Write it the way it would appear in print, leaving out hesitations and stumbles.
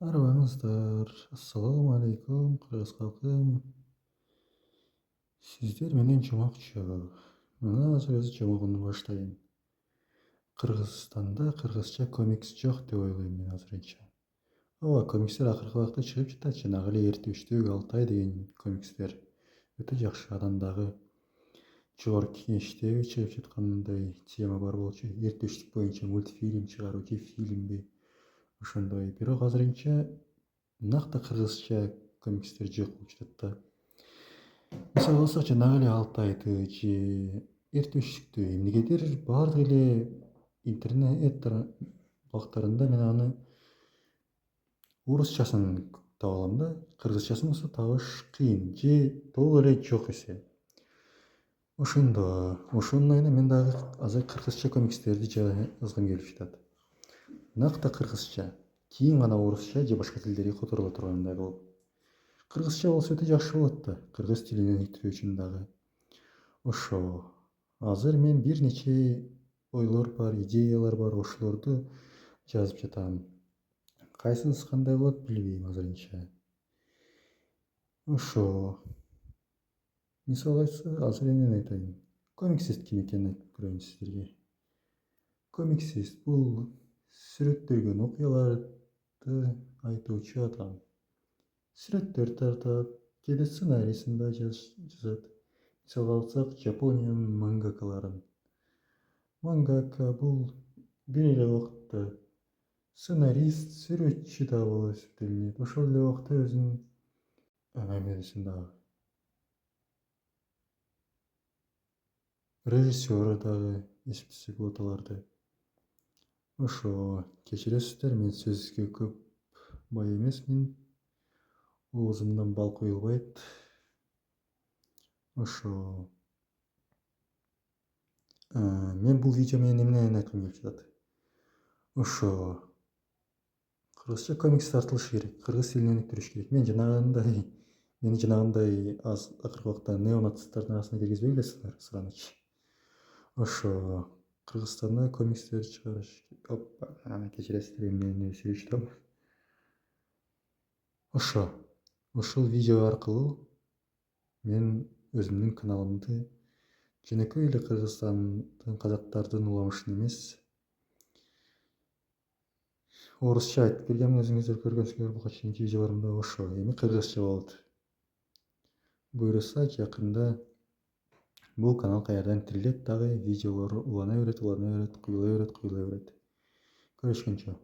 Арбаңыздар, ассаламу алейкум, кыргыз калкым. Сиздер менен жумакчы. Мына азыр өз жумагымды баштайын. Кыргызстанда кыргызча комикс жок деп ойлойм мен азырынча. Ооба, комикстер акыркы убакта чыгып жатат, жанагы эле Эрте үчтөг Алтай деген комикстер өтө жакшы. Анан дагы жогорку кеңештеги чыгып жаткандай тема бар болчу. Эрте үчтүк боюнча мультфильм чыгаруу же фильмби ошондой. Бирок азырынча накты кыргызча комикстер жок болуп жатат да. Мисалы алсак, жанагы эле Алтайды же Эрте үчтүктү эмнегедир баардык эле интернет булактарында мен аны орусчасын таба алам да. Кыргызчасын болсо табыш кыйын же толук эле жок эсе. Ошонун айына мен дагы азыр кыргызча комикстерди жазгым келип жатат. Накты кыргызча. Кийин гана орусча же башка тилдерге которула тургандай болуп. Кыргызча болсо өтө жакшы болот да. Кыргыз тилине өнүктүрүү үчүн дагы. Ошо. Азыр мен бир нече ойлор бар, идеялар бар, ошолорду жазып жатам. Кайсынысы кандай болот билбейм азырынча. Ошо. Мисалы азыр эмнени айтайын? Комиксист ким экенин айтып көрөйүн сиздерге. Комиксист бул сүрөттөлгөн окуяларды айтуучу адам. Сүрөттөр тартат, кээде сценарийсин да жазат. Мисалга алсак, Жапониянын мангакаларын. Мангака бул бир эле убакта сценарист, сүрөтчү да болуп эсептелинет. Ошол эле убакта өзүнүн эмесин дагы режиссеру дагы эсептесек болот аларды. Ошо, кечиресиздер, мен сөзгө көп бай эмесмин. Оозумдан бал куюлбайт. Ошо. Мен бул видео менен эмнени айткым келип жатат? Ошо. Кыргызча комикс тартылышы керек, кыргыз тилине өнүктүрүш керек. Мени жанагындай акыркы убакта неонацисттардын арасына киргизбей элесиңер, Сыраныч. Ошо. Кыргызстанда комикстер чыгарыш. Кечиресиздер, эмнени сүйлөшүп атам. Ошо. Ушул видео аркылуу мен өзүмдүн каналымды жөнөкөй эле Кыргызстандын казактардын уламышын эмес, орусча айтып келгенмин, өзүңүздөр көргөнсүңөр буга чейинки видеолорумда. Ошо, эми кыргызча болот. Буюрса жакында бул канал каярдан тирилет, дагы видеолор улана берет, куюла берет. Көрүшкөнчө.